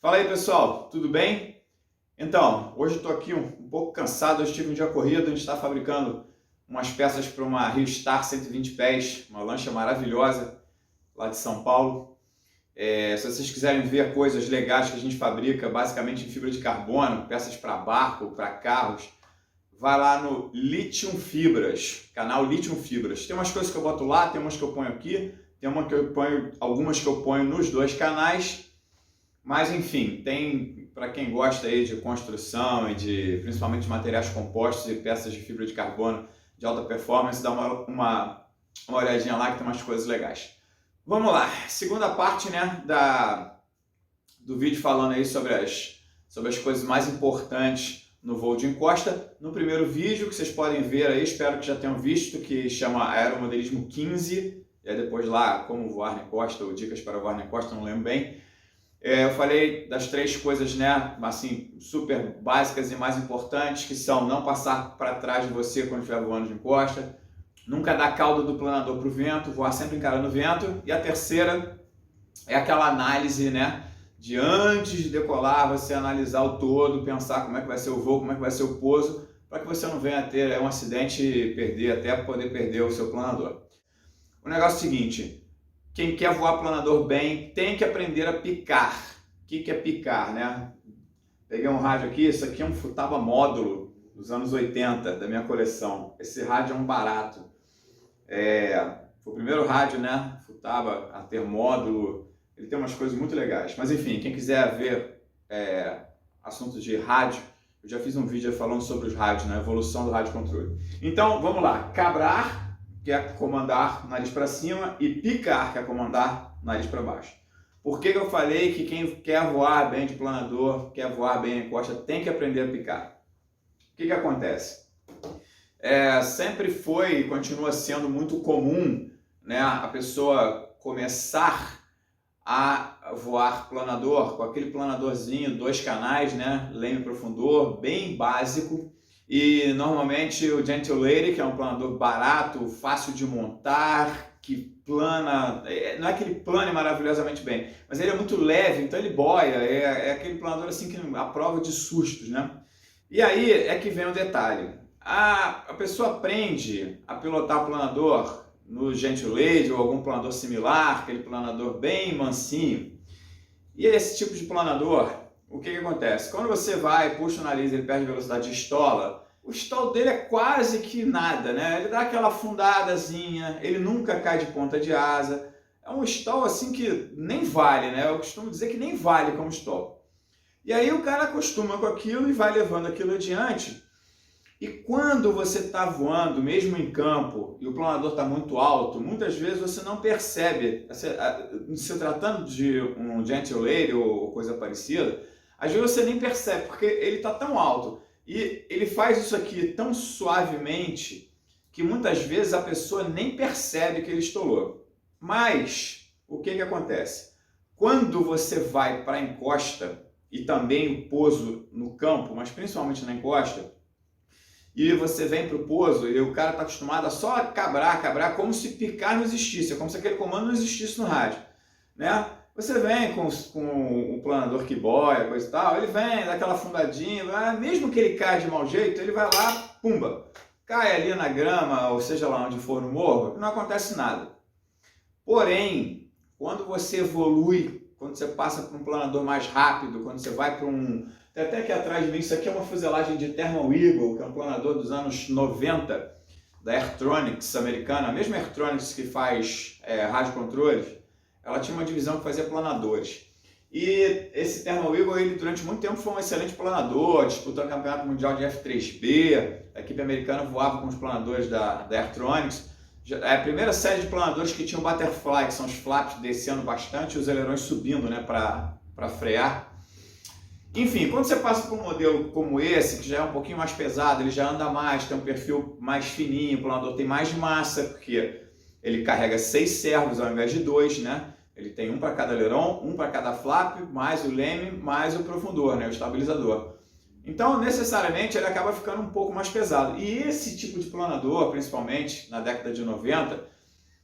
Fala aí, pessoal, tudo bem? Então, hoje estou aqui um pouco cansado, hoje tive um dia corrido, a gente está fabricando umas peças para uma Rio Star 120 pés, uma lancha maravilhosa lá de São Paulo. Se vocês quiserem ver coisas legais que a gente fabrica, basicamente em fibra de carbono, peças para barco, para carros, vai lá no Lithium Fibras, canal Lithium Fibras. Tem umas coisas que eu boto lá, tem umas que eu ponho aqui, tem uma que eu ponho, algumas que eu ponho nos dois canais. Mas enfim, tem para quem gosta aí de construção e de principalmente materiais compostos e peças de fibra de carbono de alta performance, dá uma olhadinha lá que tem umas coisas legais. Vamos lá, segunda parte, né, do vídeo falando aí sobre as coisas mais importantes no voo de encosta. No primeiro vídeo que vocês podem ver aí, espero que já tenham visto, que chama Aeromodelismo 15, e aí depois lá como voar na encosta ou dicas para voar na encosta, não lembro bem. Eu falei das três coisas, né, assim, super básicas e mais importantes, que são não passar para trás de você quando estiver voando de encosta, nunca dar cauda do planador para o vento, voar sempre encarando o vento, e a terceira é aquela análise, né, de antes de decolar, você analisar o todo, pensar como é que vai ser o voo, como é que vai ser o pouso, para que você não venha a ter um acidente e perder, até poder perder o seu planador. O negócio é o seguinte: quem quer voar planador bem tem que aprender a picar. O que é picar, né? Peguei um rádio aqui, isso aqui é um Futaba módulo dos anos 80, da minha coleção. Esse rádio é um barato. Foi o primeiro rádio, né? Futaba a ter módulo. Ele tem umas coisas muito legais. Mas enfim, quem quiser ver assuntos de rádio, eu já fiz um vídeo falando sobre os rádios, né? A evolução do rádio controle. Então, vamos lá. Cabrar, que é comandar nariz para cima, e picar, que é comandar nariz para baixo. Por que eu falei que quem quer voar bem de planador, quer voar bem em costa, tem que aprender a picar? O que acontece? Sempre foi e continua sendo muito comum, né, a pessoa começar a voar planador com aquele planadorzinho, 2 canais, né, leme profundor, bem básico. E normalmente o Gentle Lady, que é um planador barato, fácil de montar, que plana, não é que ele plane maravilhosamente bem, mas ele é muito leve, então ele boia, é aquele planador assim que a prova de sustos, né? E aí é que vem o detalhe: a pessoa aprende a pilotar o planador no Gentle Lady ou algum planador similar, aquele planador bem mansinho, e esse tipo de planador, o que acontece? Quando você vai, puxa o nariz, ele perde velocidade de estola, o stall dele é quase que nada, né? Ele dá aquela afundadazinha, ele nunca cai de ponta de asa. É um stall assim que nem vale, né? Eu costumo dizer que nem vale como stall. E aí o cara acostuma com aquilo e vai levando aquilo adiante. E quando você está voando, mesmo em campo, e o planador está muito alto, muitas vezes você não percebe, se tratando de um Gentle Lady ou coisa parecida, às vezes você nem percebe, porque ele está tão alto e ele faz isso aqui tão suavemente que muitas vezes a pessoa nem percebe que ele estolou. Mas o que acontece? Quando você vai para a encosta, e também o pouso no campo, mas principalmente na encosta, e você vem para o pouso e o cara está acostumado a só cabrar, como se picar não existisse, como se aquele comando não existisse no rádio, né? Você vem com o planador que boia, coisa e tal, ele vem, dá aquela afundadinha, mesmo que ele caia de mau jeito, ele vai lá, pumba, cai ali na grama, ou seja lá onde for no morro, não acontece nada. Porém, quando você evolui, quando você passa para um planador mais rápido, quando você vai para um... Tem até aqui atrás de mim, isso aqui é uma fuselagem de Thermal Eagle, que é um planador dos anos 90, da Airtronics americana, a mesma Airtronics que faz rádio controles. Ela tinha uma divisão que fazia planadores. E esse Thermal Eagle, ele durante muito tempo foi um excelente planador, disputou o campeonato mundial de F3B, a equipe americana voava com os planadores da Airtronics. É a primeira série de planadores que tinham butterfly, que são os flaps descendo bastante e os ailerões subindo, né, para frear. Enfim, quando você passa por um modelo como esse, que já é um pouquinho mais pesado, ele já anda mais, tem um perfil mais fininho, o planador tem mais massa, porque ele carrega 6 servos ao invés de 2, né? Ele tem um para cada aileron, um para cada flap, mais o leme, mais o profundor, né? O estabilizador. Então, necessariamente, ele acaba ficando um pouco mais pesado. E esse tipo de planador, principalmente na década de 90,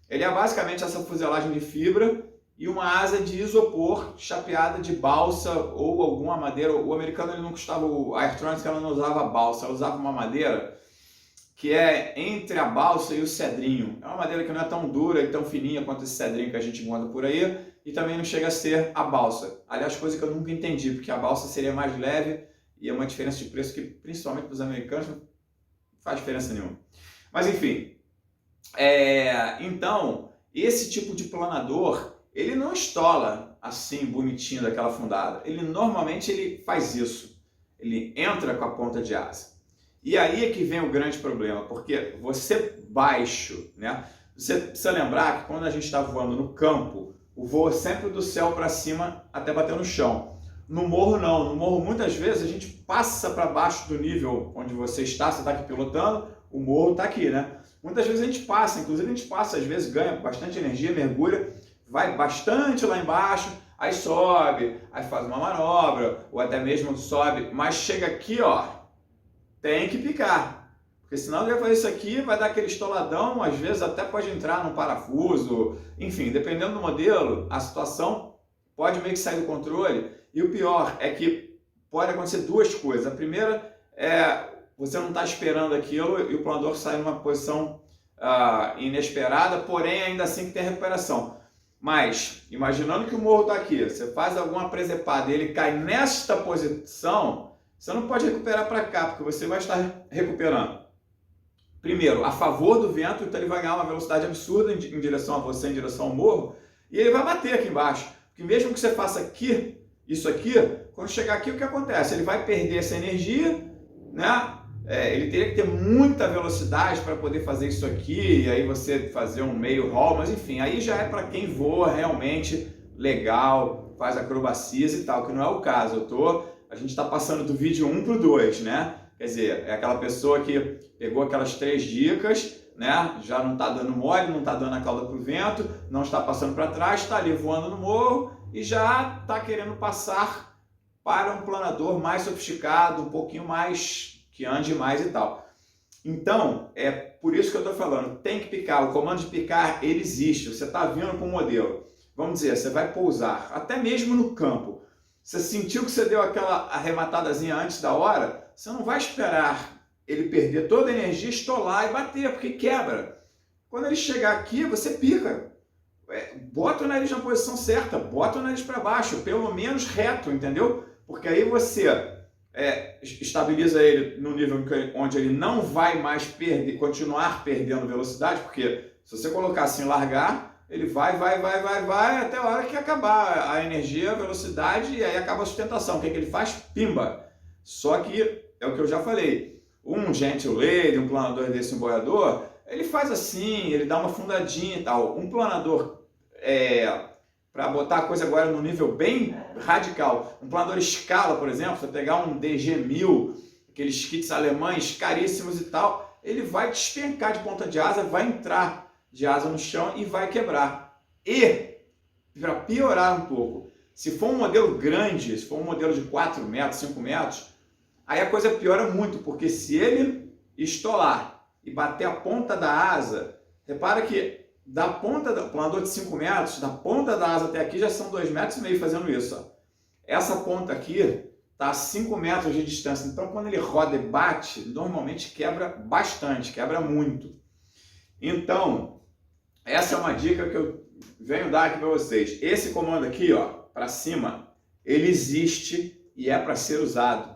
ele é basicamente essa fuselagem de fibra e uma asa de isopor chapeada de balsa ou alguma madeira. O americano ele não custava, a Airtronics ela não usava balsa, ela usava uma madeira que é entre a balsa e o cedrinho. É uma madeira que não é tão dura e tão fininha quanto esse cedrinho que a gente encontra por aí, e também não chega a ser a balsa. Aliás, coisa que eu nunca entendi, porque a balsa seria mais leve e é uma diferença de preço que, principalmente para os americanos, não faz diferença nenhuma. Mas enfim, então, esse tipo de planador, ele não estola assim, bonitinho, daquela fundada. Normalmente ele faz isso. Ele entra com a ponta de asa. E aí é que vem o grande problema, porque você baixo, né? Você precisa lembrar que quando a gente está voando no campo, o voo é sempre do céu para cima até bater no chão. No morro não, no morro muitas vezes a gente passa para baixo do nível onde você está aqui pilotando, o morro está aqui, né? Muitas vezes a gente passa, inclusive a gente passa, às vezes ganha bastante energia, mergulha, vai bastante lá embaixo, aí sobe, aí faz uma manobra, ou até mesmo sobe, mas chega aqui, ó, tem que picar, porque senão ele vai fazer isso aqui, vai dar aquele estoladão, às vezes até pode entrar num parafuso, enfim, dependendo do modelo, a situação pode meio que sair do controle, e o pior é que pode acontecer duas coisas. A primeira é você não está esperando aquilo e o planador sai numa posição inesperada, porém ainda assim que tem recuperação. Mas, imaginando que o morro está aqui, você faz alguma presepada e ele cai nesta posição, você não pode recuperar para cá, porque você vai estar recuperando. Primeiro, a favor do vento, então ele vai ganhar uma velocidade absurda em direção a você, em direção ao morro, e ele vai bater aqui embaixo. Porque mesmo que você faça aqui, isso aqui, quando chegar aqui, o que acontece? Ele vai perder essa energia, né? Ele teria que ter muita velocidade para poder fazer isso aqui, e aí você fazer um meio roll, mas enfim, aí já é para quem voa realmente legal, faz acrobacias e tal, que não é o caso. A gente está passando do vídeo 1 para o 2, né? Quer dizer, é aquela pessoa que pegou aquelas 3 dicas, né? Já não está dando mole, não está dando a cauda para o vento, não está passando para trás, está ali voando no morro e já está querendo passar para um planador mais sofisticado, um pouquinho mais, que ande mais e tal. Então, é por isso que eu estou falando, tem que picar, o comando de picar, ele existe, você está vindo com o modelo. Vamos dizer, você vai pousar, até mesmo no campo. Você sentiu que você deu aquela arrematadazinha antes da hora, você não vai esperar ele perder toda a energia, estolar e bater, porque quebra. Quando ele chegar aqui, você pica. Bota o nariz na posição certa, bota o nariz para baixo, pelo menos reto, entendeu? Porque aí você estabiliza ele no nível onde ele não vai mais continuar perdendo velocidade, porque se você colocar assim, largar, ele vai até a hora que acabar a energia, a velocidade, e aí acaba a sustentação. O que ele faz? Pimba! Só que, é o que eu já falei, um gentle lady, um planador desse, um boiador, ele faz assim, ele dá uma fundadinha e tal. Um planador, para botar a coisa agora no nível bem radical, um planador escala, por exemplo, você pegar um DG1000, aqueles kits alemães caríssimos e tal, ele vai despencar de ponta de asa, vai entrar de asa no chão e vai quebrar. E, para piorar um pouco, se for um modelo grande, se for um modelo de 4 metros, 5 metros, aí a coisa piora muito, porque se ele estolar e bater a ponta da asa, repara que da ponta do planador de 5 metros, da ponta da asa até aqui já são 2,5 metros fazendo isso. Ó. Essa ponta aqui está a 5 metros de distância, então quando ele roda e bate, normalmente quebra bastante, quebra muito. Então, essa é uma dica que eu venho dar aqui para vocês. Esse comando aqui, ó, para cima, ele existe e é para ser usado,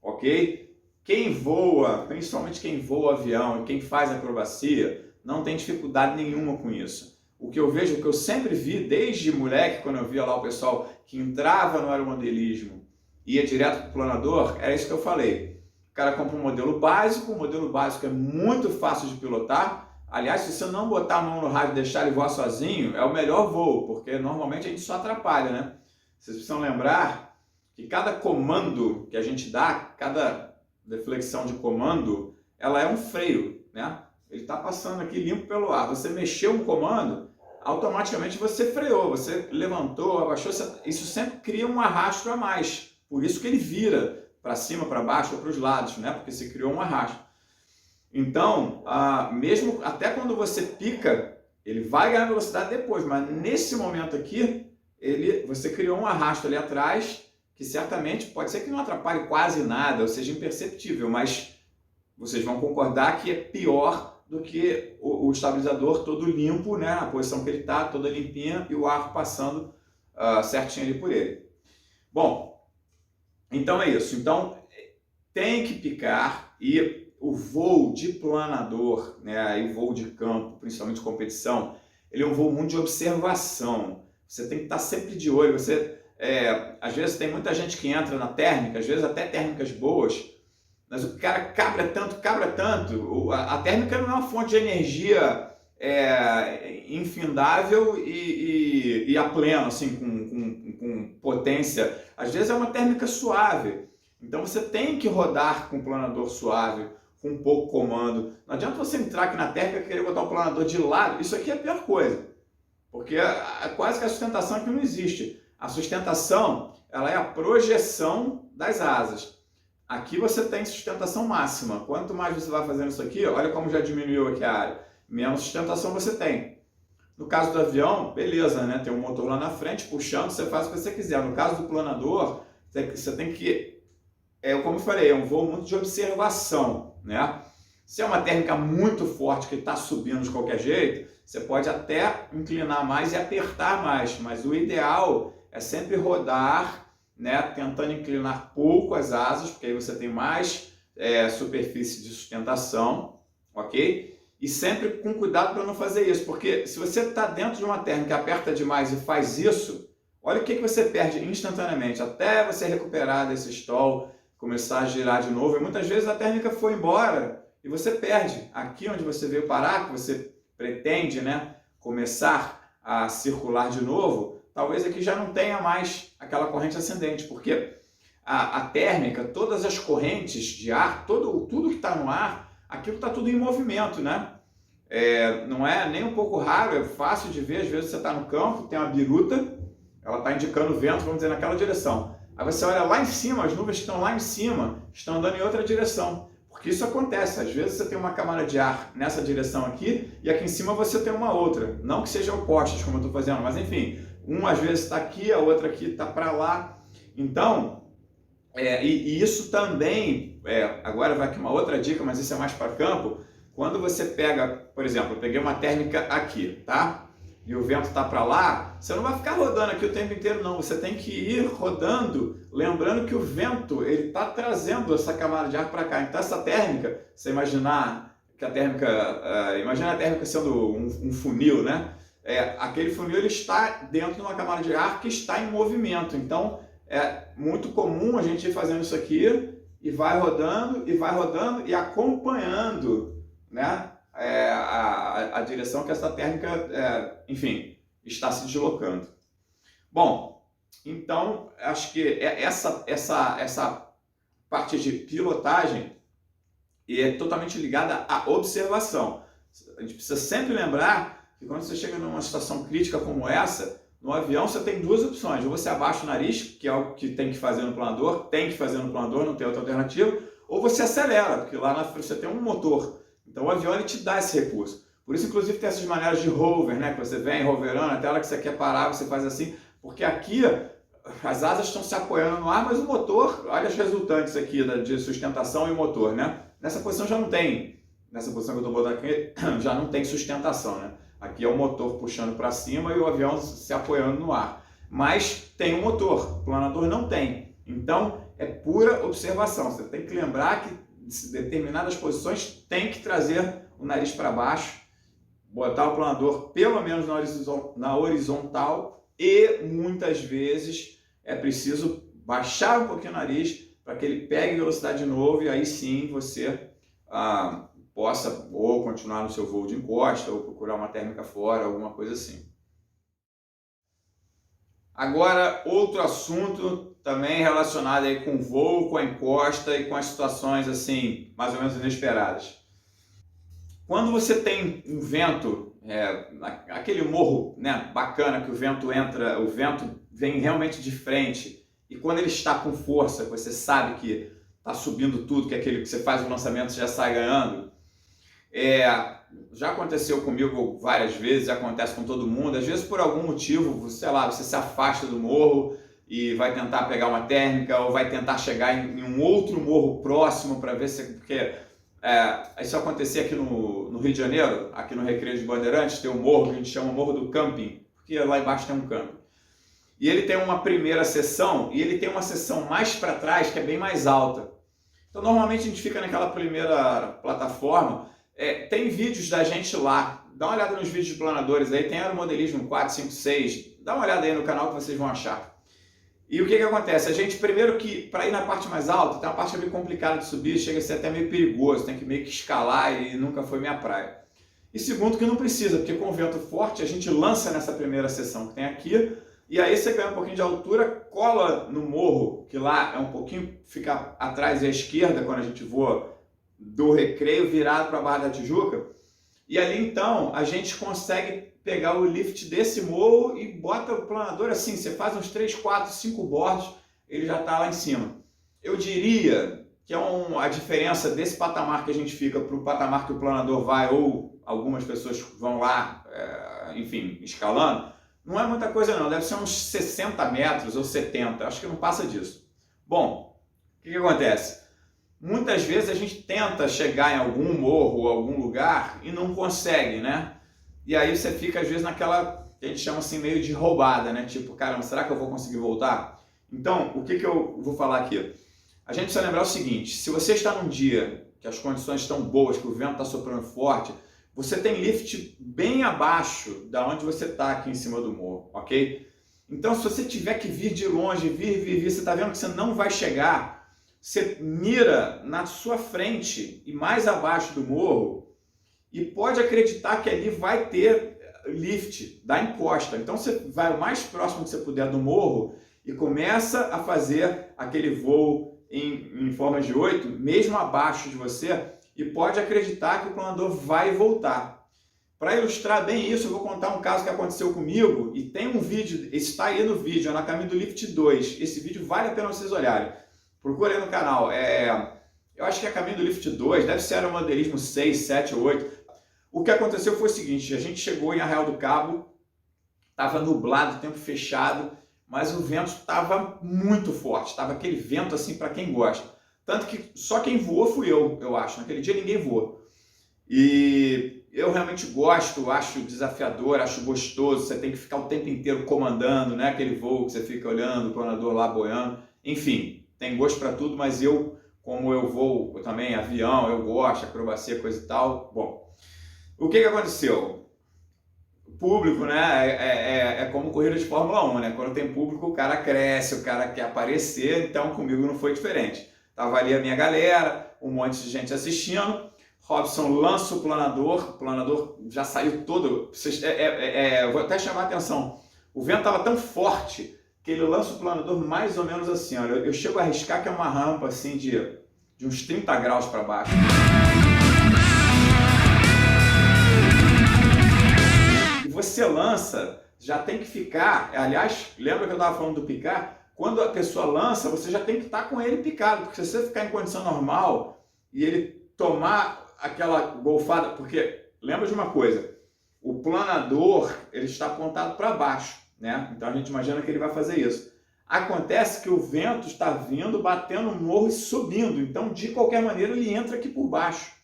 ok? Quem voa, principalmente quem voa avião e quem faz acrobacia, não tem dificuldade nenhuma com isso. O que eu vejo, o que eu sempre vi desde moleque, quando eu via lá o pessoal que entrava no aeromodelismo e ia direto para o planador, era isso que eu falei. O cara compra um modelo básico, o modelo básico é muito fácil de pilotar. Aliás, se você não botar a mão no rádio e deixar ele voar sozinho, é o melhor voo, porque normalmente a gente só atrapalha, né? Vocês precisam lembrar que cada comando que a gente dá, cada deflexão de comando, ela é um freio, né? Ele está passando aqui limpo pelo ar. Você mexeu um comando, automaticamente você freou, você levantou, abaixou, isso sempre cria um arrasto a mais. Por isso que ele vira para cima, para baixo ou para os lados, né? Porque se criou um arrasto. Então, mesmo até quando você pica, ele vai ganhar velocidade depois, mas nesse momento aqui, você criou um arrasto ali atrás, que certamente pode ser que não atrapalhe quase nada, ou seja, imperceptível, mas vocês vão concordar que é pior do que o estabilizador todo limpo, né? A posição que ele está, toda limpinha, e o ar passando certinho ali por ele. Bom, então é isso. Então, tem que picar, e o voo de planador, né, e o voo de campo, principalmente competição, ele é um voo muito de observação. Você tem que estar sempre de olho. Às vezes tem muita gente que entra na térmica, às vezes até térmicas boas, mas o cara cabra tanto. A térmica não é uma fonte de energia infindável e a pleno, assim, com potência. Às vezes é uma térmica suave. Então você tem que rodar com o planador suave, com pouco comando. Não adianta você entrar aqui na térmica e querer botar o planador de lado. Isso aqui é a pior coisa, porque quase que a sustentação aqui não existe. A sustentação, ela é a projeção das asas. Aqui você tem sustentação máxima. Quanto mais você vai fazendo isso aqui, olha como já diminuiu aqui a área, menos sustentação você tem. No caso do avião, beleza, né? Tem um motor lá na frente puxando, você faz o que você quiser. No caso do planador, você tem que, como eu falei, é um voo muito de observação, né? Se é uma térmica muito forte que está subindo de qualquer jeito, você pode até inclinar mais e apertar mais, mas o ideal é sempre rodar, né, tentando inclinar pouco as asas, porque aí você tem mais superfície de sustentação, ok? E sempre com cuidado para não fazer isso, porque se você está dentro de uma térmica e aperta demais e faz isso, olha o que você perde instantaneamente, até você recuperar desse stall, começar a girar de novo, e muitas vezes a térmica foi embora e você perde. Aqui onde você veio parar, que você pretende, né, começar a circular de novo, talvez aqui já não tenha mais aquela corrente ascendente, porque a térmica, todas as correntes de ar, tudo que está no ar, aquilo está tudo em movimento, né? Não é nem um pouco raro, é fácil de ver, às vezes você está no campo, tem uma biruta, ela está indicando o vento, vamos dizer, naquela direção. Aí você olha lá em cima, as nuvens que estão lá em cima estão andando em outra direção. Porque isso acontece, às vezes você tem uma camada de ar nessa direção aqui e aqui em cima você tem uma outra. Não que sejam opostas, como eu estou fazendo, mas enfim, uma às vezes está aqui, a outra aqui está para lá. Então, e isso também, agora vai aqui uma outra dica, mas isso é mais para campo. Quando você pega, por exemplo, eu peguei uma térmica aqui, tá? E o vento está para lá, você não vai ficar rodando aqui o tempo inteiro, não. Você tem que ir rodando, lembrando que o vento ele está trazendo essa camada de ar para cá. Então essa térmica, você imaginar que a térmica, imagina a térmica sendo um funil, né? Aquele funil ele está dentro de uma camada de ar que está em movimento. Então é muito comum a gente ir fazendo isso aqui e vai rodando e acompanhando, né? A direção que essa térmica, enfim, está se deslocando. Bom, então acho que essa parte de pilotagem é totalmente ligada à observação. A gente precisa sempre lembrar que quando você chega numa situação crítica como essa, no avião você tem duas opções: ou você abaixa o nariz, que é algo que tem que fazer no planador, não tem outra alternativa, ou você acelera, porque lá na frente você tem um motor. Então o avião ele te dá esse recurso. Por isso, inclusive, tem essas maneiras de hover, né? Que você vem hoverando, até a hora que você quer parar, você faz assim. Porque aqui as asas estão se apoiando no ar, mas o motor, olha as resultantes aqui de sustentação e motor, né? Nessa posição já não tem, nessa posição que eu estou botando aqui, já não tem sustentação, né? Aqui é o motor puxando para cima e o avião se apoiando no ar. Mas tem um motor, o planador não tem. Então, é pura observação. Você tem que lembrar que determinadas posições tem que trazer o nariz para baixo, botar o planador pelo menos na horizontal e muitas vezes é preciso baixar um pouquinho o nariz para que ele pegue velocidade de novo e aí sim você possa ou continuar no seu voo de encosta ou procurar uma térmica fora, alguma coisa assim. Agora, outro assunto também relacionado aí com o voo, com a encosta e com as situações assim, mais ou menos inesperadas. Quando você tem um vento, aquele morro, né, bacana que o vento entra, o vento vem realmente de frente, e quando ele está com força, você sabe que está subindo tudo, que é aquele que você faz o lançamento e já sai ganhando, já aconteceu comigo várias vezes, acontece com todo mundo. Às vezes por algum motivo, sei lá, você se afasta do morro e vai tentar pegar uma térmica ou vai tentar chegar em um outro morro próximo para ver se... Porque isso acontecia aqui no Rio de Janeiro, aqui no Recreio de Bandeirantes, tem um morro que a gente chama Morro do Camping, porque lá embaixo tem um camping. E ele tem uma primeira seção e ele tem uma seção mais para trás que é bem mais alta. Então normalmente a gente fica naquela primeira plataforma. Tem vídeos da gente lá, dá uma olhada nos vídeos de planadores aí, tem aeromodelismo 4, 5, 6, dá uma olhada aí no canal que vocês vão achar. E o que acontece? A gente, primeiro que para ir na parte mais alta, tem uma parte meio complicada de subir, chega a ser até meio perigoso, tem que meio que escalar e nunca foi minha praia. E segundo que não precisa, porque com vento forte a gente lança nessa primeira seção que tem aqui, e aí você ganha um pouquinho de altura, cola no morro, que lá é um pouquinho, fica atrás e à esquerda quando a gente voa do Recreio virado para a Barra da Tijuca. E ali então a gente consegue pegar o lift desse morro e bota o planador assim, você faz uns 3, 4, 5 bordos, ele já está lá em cima. Eu diria que a diferença desse patamar que a gente fica para o patamar que o planador vai, ou algumas pessoas vão lá, enfim, escalando, não é muita coisa não, deve ser uns 60 metros ou 70, acho que não passa disso. Bom, o que acontece? Muitas vezes a gente tenta chegar em algum morro ou algum lugar e não consegue, né? E aí você fica às vezes naquela que a gente chama assim meio de roubada, né? Tipo, caramba, será que eu vou conseguir voltar? Então, o que eu vou falar aqui? A gente precisa lembrar o seguinte, se você está num dia que as condições estão boas, que o vento está soprando forte, você tem lift bem abaixo da onde você está aqui em cima do morro, ok? Então, se você tiver que vir de longe, vir, você está vendo que você não vai chegar, você mira na sua frente e mais abaixo do morro e pode acreditar que ali vai ter lift da encosta. Então você vai o mais próximo que você puder do morro e começa a fazer aquele voo em forma de 8, mesmo abaixo de você, e pode acreditar que o planador vai voltar. Para ilustrar bem isso, eu vou contar um caso que aconteceu comigo e tem um vídeo, está aí no vídeo, é na caminho do Lift 2. Esse vídeo vale a pena vocês olharem. Procure aí no canal. Eu acho que é caminho do Lift 2, deve ser aeromodelismo 6, 7 ou 8. O que aconteceu foi o seguinte, a gente chegou em Arraial do Cabo, estava nublado, tempo fechado, mas o vento estava muito forte, estava aquele vento assim para quem gosta. Tanto que só quem voou fui eu acho. Naquele dia ninguém voou. E eu realmente gosto, acho desafiador, acho gostoso. Você tem que ficar o tempo inteiro comandando, né? Aquele voo que você fica olhando, o planador lá boiando. Enfim, tem gosto para tudo, mas como eu voo também avião, eu gosto, acrobacia, coisa e tal. Bom, o que aconteceu? O público, né? É como corrida de Fórmula 1, né? Quando tem público, o cara cresce, o cara quer aparecer. Então, comigo não foi diferente. Tava ali a minha galera, um monte de gente assistindo. Robson lança o planador já saiu todo. Vou até chamar a atenção. O vento estava tão forte que ele lança o planador mais ou menos assim. Olha, eu chego a arriscar que é uma rampa assim de uns 30 graus para baixo. E você lança, já tem que ficar. Aliás, lembra que eu estava falando do picar? Quando a pessoa lança, você já tem que estar com ele picado, porque se você ficar em condição normal e ele tomar aquela golfada, porque lembra de uma coisa, o planador ele está apontado para baixo, né? Então a gente imagina que ele vai fazer isso. Acontece que o vento está vindo, batendo no morro e subindo, então de qualquer maneira ele entra aqui por baixo.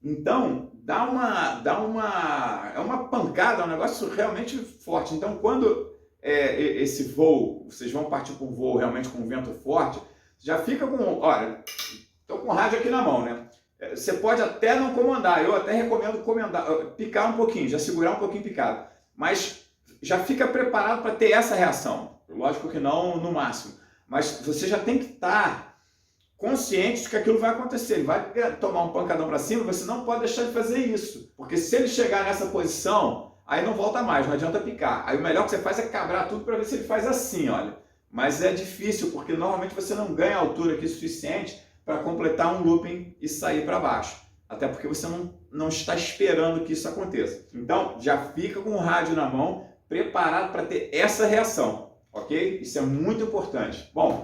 Então é uma pancada, é um negócio realmente forte. Então quando esse voo, vocês vão partir para um voo realmente com vento forte, já fica com, olha, estou com o rádio aqui na mão, né? Você pode até não comandar, eu até recomendo picar um pouquinho, já segurar um pouquinho picado, mas já fica preparado para ter essa reação, lógico que não no máximo, mas você já tem que estar consciente de que aquilo vai acontecer, ele vai tomar um pancadão para cima, você não pode deixar de fazer isso, porque se ele chegar nessa posição, aí não volta mais, não adianta picar. Aí o melhor que você faz é cabrar tudo para ver se ele faz assim, olha. Mas é difícil, porque normalmente você não ganha altura aqui suficiente para completar um looping e sair para baixo. Até porque você não está esperando que isso aconteça. Então, já fica com o rádio na mão, preparado para ter essa reação, ok? Isso é muito importante. Bom,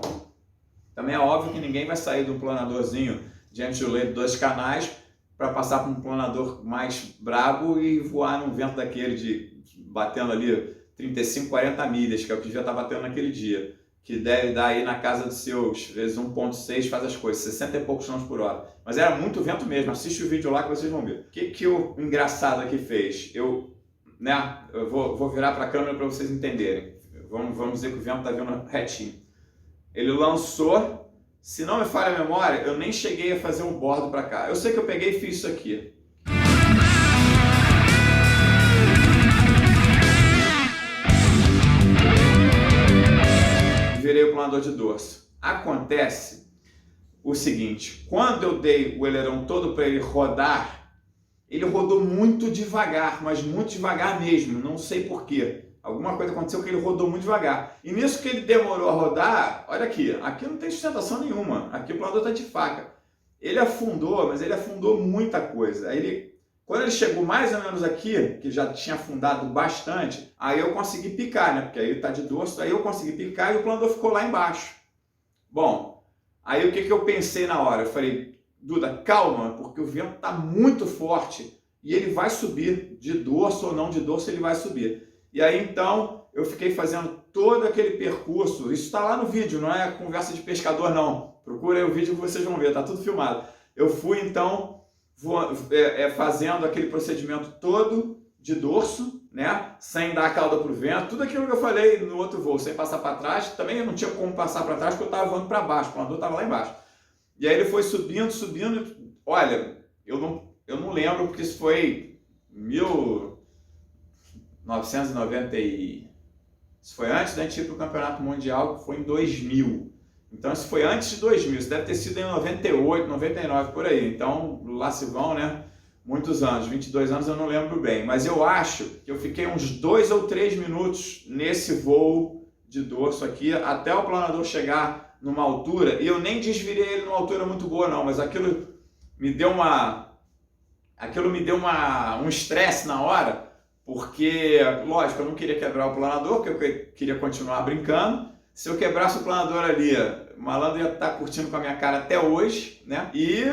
também é óbvio que ninguém vai sair de um planadorzinho de anti-delay de 2 canais para passar para um planador mais brabo e voar num vento daquele batendo ali 35, 40 milhas, que é o que devia estar batendo naquele dia, que deve dar aí na casa dos seus, vezes 1.6, faz as coisas, 60 e poucos km por hora. Mas era muito vento mesmo, assiste o vídeo lá que vocês vão ver. O que o engraçado aqui fez? Eu vou virar para a câmera para vocês entenderem. Vamos dizer que o vento está vindo retinho. Ele lançou, se não me falha a memória, eu nem cheguei a fazer um bordo para cá. Eu sei que eu peguei e fiz isso aqui. Virei o planador de dorso. Acontece o seguinte, quando eu dei o aileron todo para ele rodar, ele rodou muito devagar, mas muito devagar mesmo, não sei porquê. Alguma coisa aconteceu que ele rodou muito devagar. E nisso que ele demorou a rodar, olha aqui não tem sustentação nenhuma, aqui o planador está de faca. Ele afundou, mas ele afundou muita coisa. Quando ele chegou mais ou menos aqui, que já tinha afundado bastante, aí eu consegui picar, né? Porque aí ele tá de dorso, aí eu consegui picar e o planador ficou lá embaixo. Bom, aí o que eu pensei na hora? Eu falei, Duda, calma, porque o vento tá muito forte e ele vai subir, de dorso ou não de dorso, ele vai subir. E aí então eu fiquei fazendo todo aquele percurso, isso está lá no vídeo, não é conversa de pescador não. Procura aí o vídeo que vocês vão ver, tá tudo filmado. Eu fui então fazendo aquele procedimento todo de dorso, né? Sem dar a cauda para o vento, tudo aquilo que eu falei no outro voo, sem passar para trás. Também eu não tinha como passar para trás porque eu estava voando para baixo, o planador estava lá embaixo. E aí ele foi subindo, subindo. Olha, eu não lembro porque isso foi 1990 isso foi antes da gente ir para o Campeonato Mundial, que foi em 2000. Então isso foi antes de 2000, isso deve ter sido em 98, 99, por aí. Então lá se vão, né, muitos anos, 22 anos eu não lembro bem. Mas eu acho que eu fiquei uns 2 ou 3 minutos nesse voo de dorso aqui, até o planador chegar numa altura, e eu nem desvirei ele numa altura muito boa não, mas aquilo me deu um estresse na hora, porque, lógico, eu não queria quebrar o planador, porque eu queria continuar brincando. Se eu quebrasse o planador ali, o malandro ia estar curtindo com a minha cara até hoje, né? E,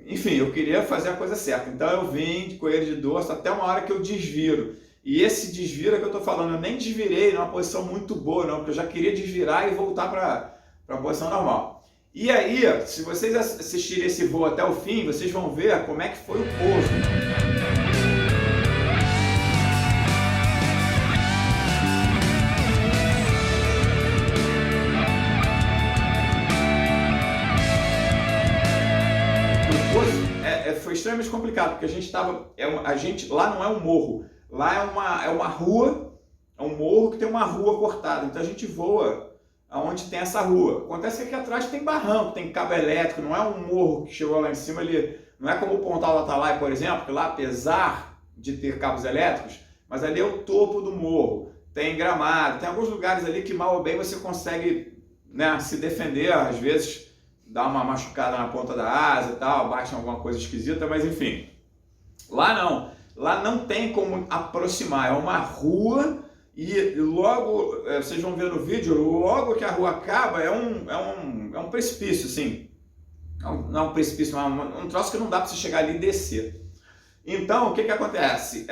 enfim, eu queria fazer a coisa certa. Então eu vim com ele de dorso até uma hora que eu desviro. E esse desviro que eu estou falando, eu nem desvirei numa posição muito boa, não, porque eu já queria desvirar e voltar para a posição normal. E aí, se vocês assistirem esse voo até o fim, vocês vão ver como é que foi o pouso. Foi extremamente complicado, porque a gente estava, lá não é um morro, lá é uma rua, é um morro que tem uma rua cortada, então a gente voa aonde tem essa rua. Acontece que aqui atrás tem barranco, tem cabo elétrico, não é um morro que chegou lá em cima, não é como o Pontal do Atalaia, por exemplo, que lá, apesar de ter cabos elétricos, mas ali é o topo do morro, tem gramado, tem alguns lugares ali que mal ou bem você consegue, né, se defender, às vezes dá uma machucada na ponta da asa e tal, bate em alguma coisa esquisita, mas enfim. Lá não tem como aproximar, é uma rua e logo, vocês vão ver no vídeo, logo que a rua acaba é um precipício, assim. Não é um precipício, mas um troço que não dá para você chegar ali e descer. Então, o que acontece?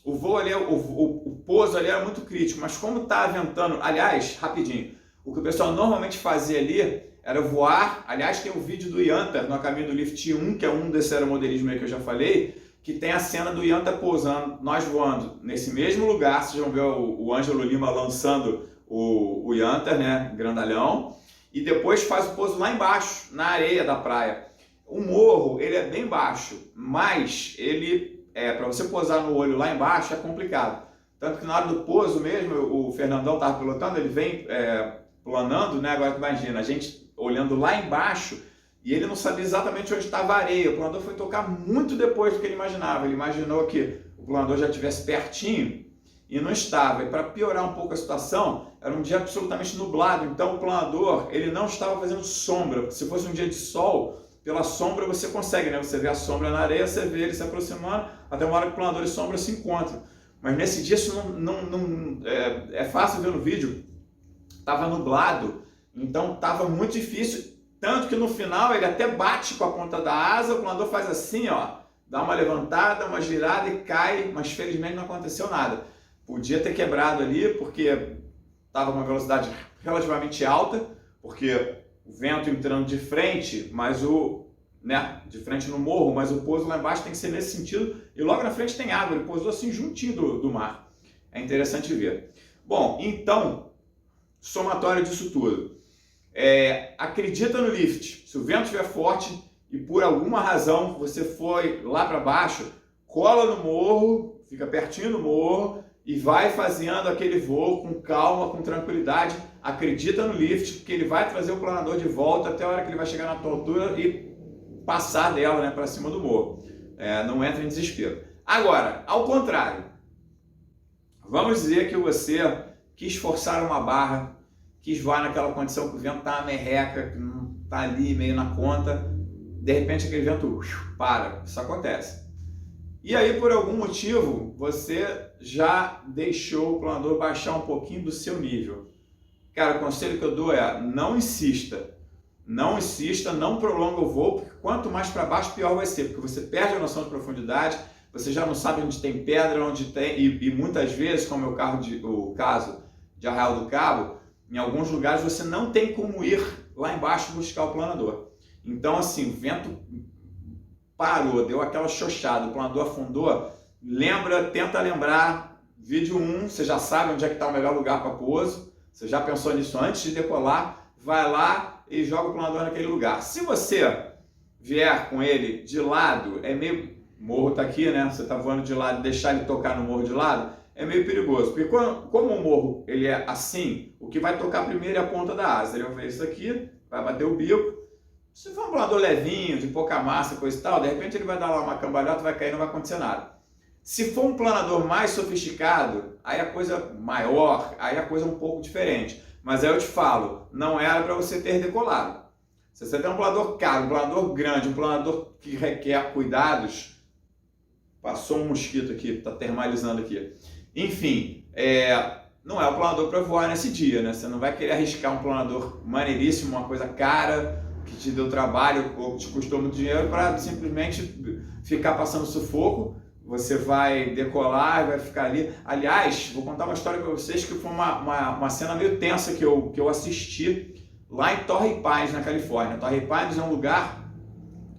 O voo ali, o pouso ali era muito crítico, mas como está ventando, aliás, rapidinho, o que o pessoal normalmente fazia ali era voar. Aliás, tem um vídeo do Yantar no A Caminho do Lift 1, que é um desse aeromodelismo aí que eu já falei, que tem a cena do Yantar pousando, nós voando nesse mesmo lugar. Vocês vão ver o Ângelo Lima lançando o Yantar, né, grandalhão, e depois faz o pouso lá embaixo, na areia da praia. O morro, ele é bem baixo, mas ele, para você pousar no olho lá embaixo é complicado. Tanto que na hora do pouso mesmo, o Fernandão estava pilotando, ele vem planando, né? Agora imagina, a gente olhando lá embaixo e ele não sabia exatamente onde estava a areia. O planador foi tocar muito depois do que ele imaginava. Ele imaginou que o planador já estivesse pertinho e não estava. E para piorar um pouco a situação, era um dia absolutamente nublado. Então o planador, ele não estava fazendo sombra. Porque se fosse um dia de sol, pela sombra você consegue, né? Você vê a sombra na areia, você vê ele se aproximando, até uma hora que o planador e sombra se encontram. Mas nesse dia isso é fácil ver no vídeo. Estava nublado, então estava muito difícil Tanto que no final ele até bate com a ponta da asa, o planador faz assim, ó, dá uma levantada, uma girada e cai, mas felizmente não aconteceu nada. Podia ter quebrado ali, porque estava com uma velocidade relativamente alta, porque o vento entrando de frente, mas de frente no morro, mas o pouso lá embaixo tem que ser nesse sentido, e logo na frente tem água, ele pousou assim juntinho do mar. É interessante ver. Bom, então, somatório disso tudo. Acredita no lift. Se o vento estiver forte e por alguma razão você foi lá para baixo, cola no morro, fica pertinho do morro e vai fazendo aquele voo com calma, com tranquilidade. Acredita no lift, porque ele vai trazer o planador de volta até a hora que ele vai chegar na tua altura e passar dela, né, para cima do morro. Não entra em desespero. Agora, ao contrário, vamos dizer que você quis forçar uma barra, quis voar naquela condição que o vento está na merreca, que não está ali meio na conta, de repente aquele vento para, isso acontece. E aí, por algum motivo, você já deixou o planador baixar um pouquinho do seu nível. Cara, o conselho que eu dou é, não insista. Não insista, não prolonga o voo, porque quanto mais para baixo, pior vai ser, porque você perde a noção de profundidade, você já não sabe onde tem pedra, onde tem... E muitas vezes, como é o caso de Arraial do Cabo, em alguns lugares você não tem como ir lá embaixo buscar o planador. Então, assim, o vento parou, deu aquela xoxada, o planador afundou, tenta lembrar, vídeo 1, você já sabe onde é que está o melhor lugar para pouso, você já pensou nisso antes de decolar, vai lá e joga o planador naquele lugar. Se você vier com ele de lado, o morro está aqui, né? Você está voando de lado, deixar ele tocar no morro de lado, é meio perigoso, porque como o morro ele é assim, o que vai tocar primeiro é a ponta da asa. Ele vai fazer isso aqui, vai bater o bico. Se for um planador levinho, de pouca massa, coisa e tal, de repente ele vai dar lá uma cambalhota, vai cair, não vai acontecer nada. Se for um planador mais sofisticado, aí a coisa maior, aí a coisa é um pouco diferente. Mas aí eu te falo, não era para você ter decolado. Se você tem um planador caro, um planador grande, um planador que requer cuidados, passou um mosquito aqui, está termalizando aqui. Enfim, não é o planador para voar nesse dia, né? Você não vai querer arriscar um planador maneiríssimo, uma coisa cara, que te deu trabalho ou te custou muito dinheiro para simplesmente ficar passando sufoco. Você vai decolar, vai ficar ali. Aliás, vou contar uma história para vocês que foi uma cena meio tensa que eu assisti lá em Torrey Pines, na Califórnia. Torrey Pines é um lugar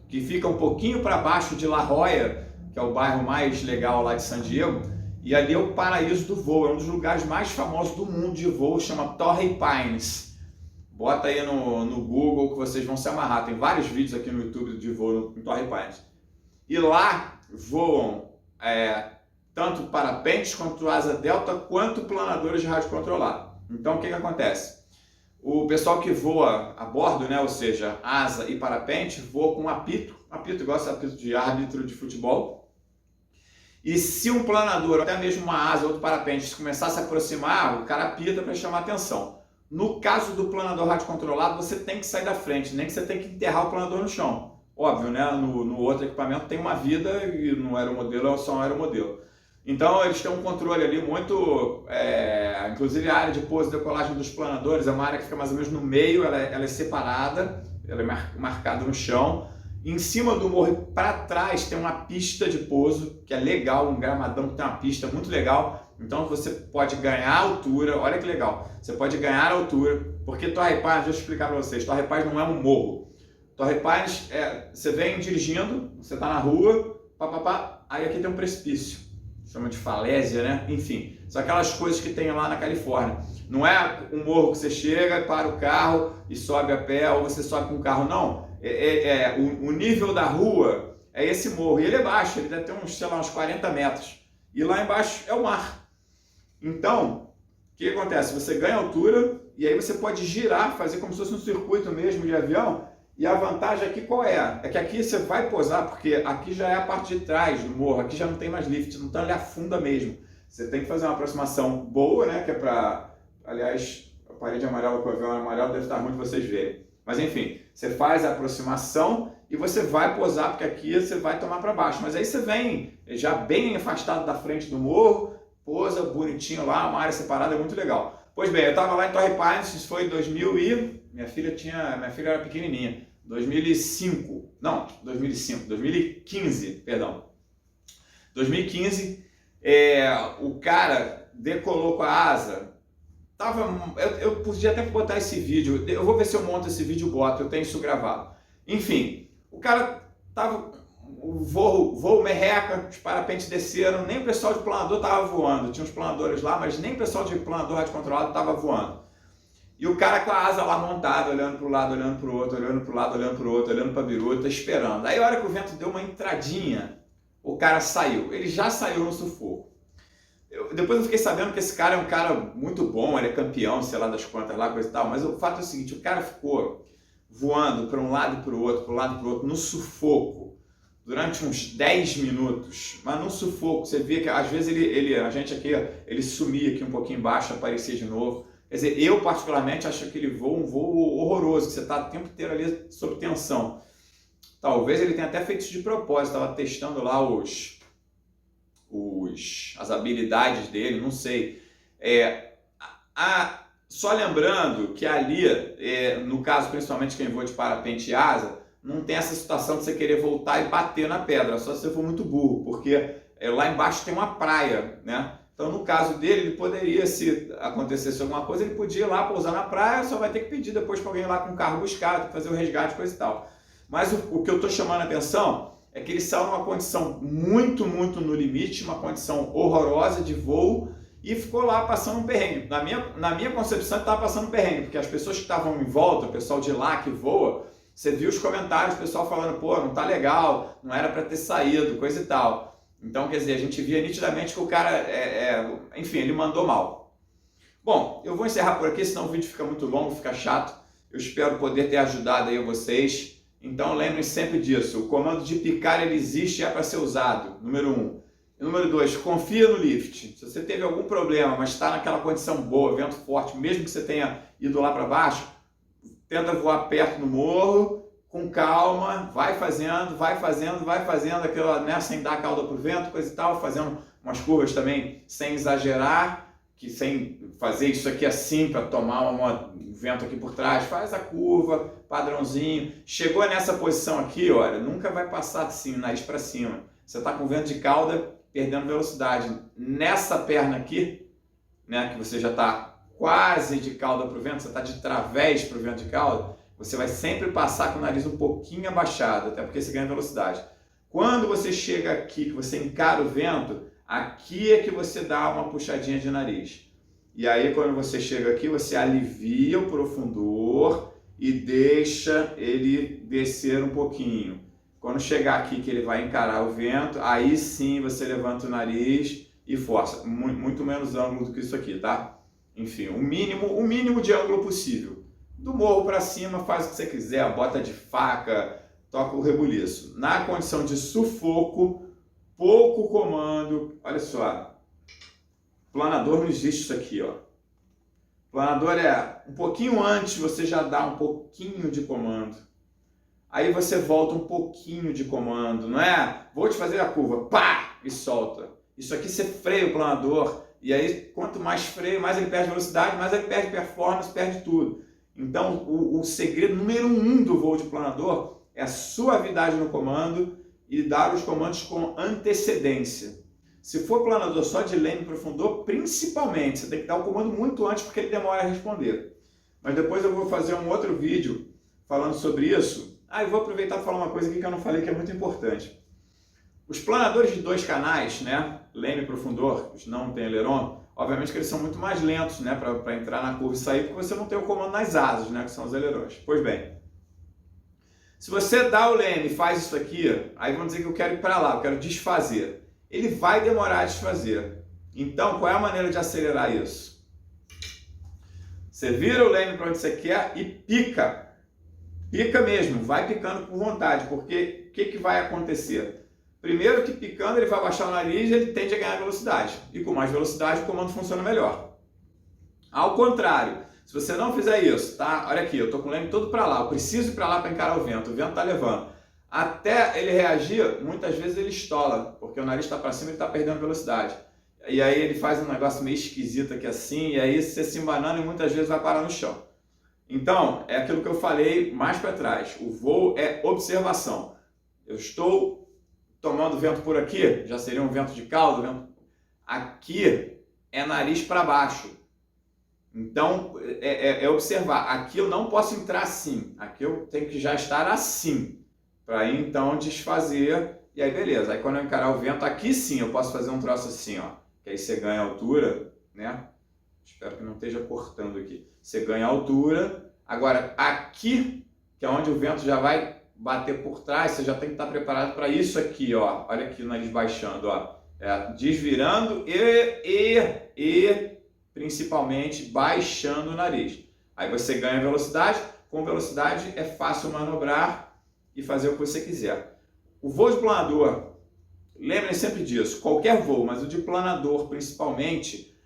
que fica um pouquinho para baixo de La Jolla, que é o bairro mais legal lá de San Diego, e ali é o paraíso do voo, é um dos lugares mais famosos do mundo de voo, chama Torrey Pines. Bota aí no Google que vocês vão se amarrar, tem vários vídeos aqui no YouTube de voo em Torrey Pines. E lá voam tanto parapentes, quanto asa delta, quanto planadores de rádio controlado. Então o que acontece? O pessoal que voa a bordo, né, ou seja, asa e parapente, voa com apito igual esse apito de árbitro de futebol. E se um planador, ou até mesmo uma asa ou outro parapente, se começar a se aproximar, o cara apita para chamar atenção. No caso do planador rádio controlado, você tem que sair da frente, nem que você tem que enterrar o planador no chão. Óbvio, né? No outro equipamento tem uma vida e no aeromodelo é só um aeromodelo. Então eles têm um controle ali muito... inclusive a área de pouso e decolagem dos planadores é uma área que fica mais ou menos no meio, ela é separada, ela é marcada no chão. Em cima do morro, para trás, tem uma pista de pouso, que é legal, um gramadão que tem uma pista muito legal. Então você pode ganhar altura, olha que legal, você pode ganhar altura, porque Torrey Pines, deixa eu explicar para vocês, Torrey Pines não é um morro. Torrey Pines, você vem dirigindo, você está na rua, aí aqui tem um precipício, chama de falésia, né? Enfim, são aquelas coisas que tem lá na Califórnia. Não é um morro que você chega, para o carro e sobe a pé, ou você sobe com o carro, não. O nível da rua é esse morro, e ele é baixo, ele deve ter uns 40 metros. E lá embaixo é o mar. Então, o que acontece? Você ganha altura e aí você pode girar, fazer como se fosse um circuito mesmo de avião. E a vantagem aqui qual é? É que aqui você vai pousar, porque aqui já é a parte de trás do morro, aqui já não tem mais lift, então ele afunda mesmo. Você tem que fazer uma aproximação boa, né? Que é para... Aliás, a parede amarela com o avião amarelo deve estar ruim de vocês verem. Mas enfim, você faz a aproximação e você vai pousar, porque aqui você vai tomar para baixo. Mas aí você vem já bem afastado da frente do morro, pousa bonitinho lá, uma área separada, é muito legal. Pois bem, eu estava lá em Torrey Pines, isso foi em 2000 e... Minha filha era pequenininha. 2015, perdão. 2015, o cara decolou com a asa. Eu podia até botar esse vídeo, eu vou ver se eu monto esse vídeo e boto, eu tenho isso gravado. Enfim, o cara tava, o voo merreca, os parapentes desceram, nem o pessoal de planador estava voando, tinha uns planadores lá, mas nem o pessoal de planador rádio controlado estava voando. E o cara com a asa lá montada, olhando para o lado, olhando para o outro, olhando para o lado, olhando para o outro, olhando para a biruta, esperando. Aí a hora que o vento deu uma entradinha, o cara saiu, ele já saiu no sufoco. Depois eu fiquei sabendo que esse cara é um cara muito bom, ele é campeão, sei lá das quantas lá, coisa e tal, mas o fato é o seguinte, o cara ficou voando para um lado e para o outro, no sufoco, durante uns 10 minutos, mas no sufoco, você via que às vezes a gente aqui, ele sumia aqui um pouquinho embaixo, aparecia de novo. Quer dizer, eu particularmente acho aquele voo um voo horroroso, que você está o tempo inteiro ali sob tensão. Talvez ele tenha até feito isso de propósito, estava testando lá as habilidades dele, não sei. Só lembrando que ali, no caso principalmente quem voa de parapente e asa, não tem essa situação de você querer voltar e bater na pedra, só se você for muito burro, porque lá embaixo tem uma praia, né? Então no caso dele, ele poderia, se acontecesse alguma coisa, ele podia ir lá pousar na praia, só vai ter que pedir depois para alguém ir lá com o carro buscar, fazer o resgate, coisa e tal. Mas o que eu estou chamando a atenção é que ele saiu numa condição muito, muito no limite, uma condição horrorosa de voo e ficou lá passando um perrengue. Na minha concepção, ele estava passando um perrengue, porque as pessoas que estavam em volta, o pessoal de lá que voa, você viu os comentários, o pessoal falando, pô, não tá legal, não era para ter saído, coisa e tal. Então, quer dizer, a gente via nitidamente que o cara, enfim, ele mandou mal. Bom, eu vou encerrar por aqui, senão o vídeo fica muito longo, fica chato. Eu espero poder ter ajudado aí vocês. Então lembrem sempre disso, o comando de picar ele existe e é para ser usado, número 1. E número 2, confia no lift. Se você teve algum problema, mas está naquela condição boa, vento forte, mesmo que você tenha ido lá para baixo, tenta voar perto no morro, com calma, vai fazendo, aquela, né, sem dar a cauda para o vento, coisa e tal, fazendo umas curvas também sem exagerar, sem fazer isso aqui assim para tomar um vento aqui por trás, faz a curva, padrãozinho. Chegou nessa posição aqui, olha, nunca vai passar assim, nariz para cima. Você está com vento de cauda, perdendo velocidade. Nessa perna aqui, né, que você já está quase de cauda para o vento, você está de través para o vento de cauda, você vai sempre passar com o nariz um pouquinho abaixado, até porque você ganha velocidade. Quando você chega aqui, que você encara o vento, aqui é que você dá uma puxadinha de nariz. E aí, quando você chega aqui, você alivia o profundor e deixa ele descer um pouquinho. Quando chegar aqui, que ele vai encarar o vento, aí sim você levanta o nariz e força. Muito menos ângulo do que isso aqui, tá? Enfim, o mínimo de ângulo possível. Do morro para cima, faz o que você quiser, bota de faca, toca o rebuliço. Na condição de sufoco, pouco comando, olha só, planador não existe isso aqui, ó. Planador é um pouquinho antes, você já dá um pouquinho de comando. Aí você volta um pouquinho de comando, não é? Vou te fazer a curva, pá, e solta. Isso aqui você freia o planador, e aí quanto mais freio, mais ele perde velocidade, mais ele perde performance, perde tudo. Então o segredo número 1 do voo de planador é a suavidade no comando e dar os comandos com antecedência. Se for planador só de leme e profundor, principalmente, você tem que dar o comando muito antes porque ele demora a responder. Mas depois eu vou fazer um outro vídeo falando sobre isso. Eu vou aproveitar para falar uma coisa aqui que eu não falei que é muito importante. Os planadores de 2 canais, né, leme e profundor, os não tem aileron, obviamente que eles são muito mais lentos, né, para entrar na curva e sair, porque você não tem o comando nas asas, né, que são os ailerons. Pois bem, se você dá o leme e faz isso aqui, aí vamos dizer que eu quero ir para lá, eu quero desfazer. Ele vai demorar a desfazer. Então, qual é a maneira de acelerar isso? Você vira o leme para onde você quer e pica. Pica mesmo, vai picando com vontade, porque o que vai acontecer? Primeiro que picando ele vai baixar o nariz e ele tende a ganhar velocidade. E com mais velocidade o comando funciona melhor. Ao contrário, se você não fizer isso, tá? Olha aqui, eu estou com o leme todo para lá, eu preciso ir para lá para encarar o vento está levando. Até ele reagir, muitas vezes ele estola, porque o nariz está para cima e ele está perdendo velocidade. e aí ele faz um negócio meio esquisito aqui assim, e aí você se embanando e muitas vezes vai parar no chão. Então, é aquilo que eu falei mais para trás, o voo é observação. Eu estou tomando vento por aqui, já seria um vento de cauda, vento... aqui é nariz para baixo. Então, é observar, aqui eu não posso entrar assim, aqui eu tenho que já estar assim, para aí então desfazer, e aí beleza. Aí quando eu encarar o vento, aqui sim eu posso fazer um troço assim, ó, que aí você ganha altura, né? Espero que não esteja cortando aqui. Você ganha altura, agora aqui, que é onde o vento já vai bater por trás, você já tem que estar preparado para isso aqui, ó. Olha aqui o nariz baixando, ó. Desvirando e principalmente baixando o nariz. Aí você ganha velocidade, com velocidade é fácil manobrar e fazer o que você quiser. O voo de planador, lembrem sempre disso, qualquer voo, mas o de planador principalmente,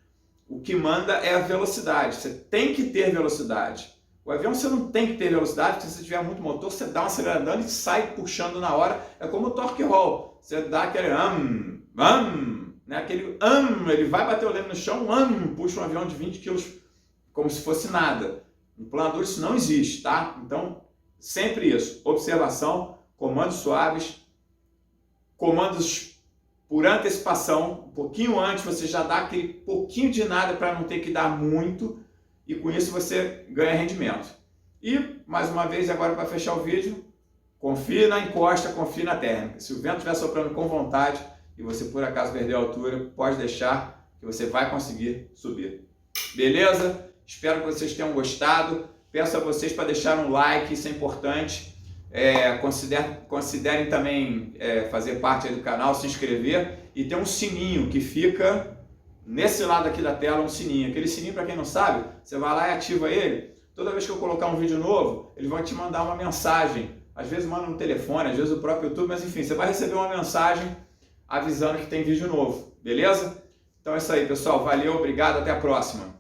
o que manda é a velocidade, você tem que ter velocidade. O avião você não tem que ter velocidade, porque se você tiver muito motor, você dá uma aceleradão e sai puxando na hora, é como o torque roll, você dá aquele né? Aquele ele vai bater o leme no chão, puxa um avião de 20 kg como se fosse nada. No planador isso não existe, tá? Então, sempre isso, observação, comandos suaves, comandos por antecipação, um pouquinho antes você já dá aquele pouquinho de nada para não ter que dar muito, e com isso você ganha rendimento. E, mais uma vez, agora para fechar o vídeo, confie na encosta, confie na térmica. Se o vento estiver soprando com vontade e você por acaso perder a altura, pode deixar que você vai conseguir subir. Beleza? Espero que vocês tenham gostado. Peço a vocês para deixar um like, isso é importante. Considerem também fazer parte aí do canal, se inscrever, e tem um sininho que fica nesse lado aqui da tela, um sininho. Aquele sininho, para quem não sabe, você vai lá e ativa ele. Toda vez que eu colocar um vídeo novo, ele vai te mandar uma mensagem. Às vezes manda no telefone, às vezes o próprio YouTube, mas enfim, você vai receber uma mensagem avisando que tem vídeo novo, beleza? Então é isso aí, pessoal. Valeu, obrigado, até a próxima.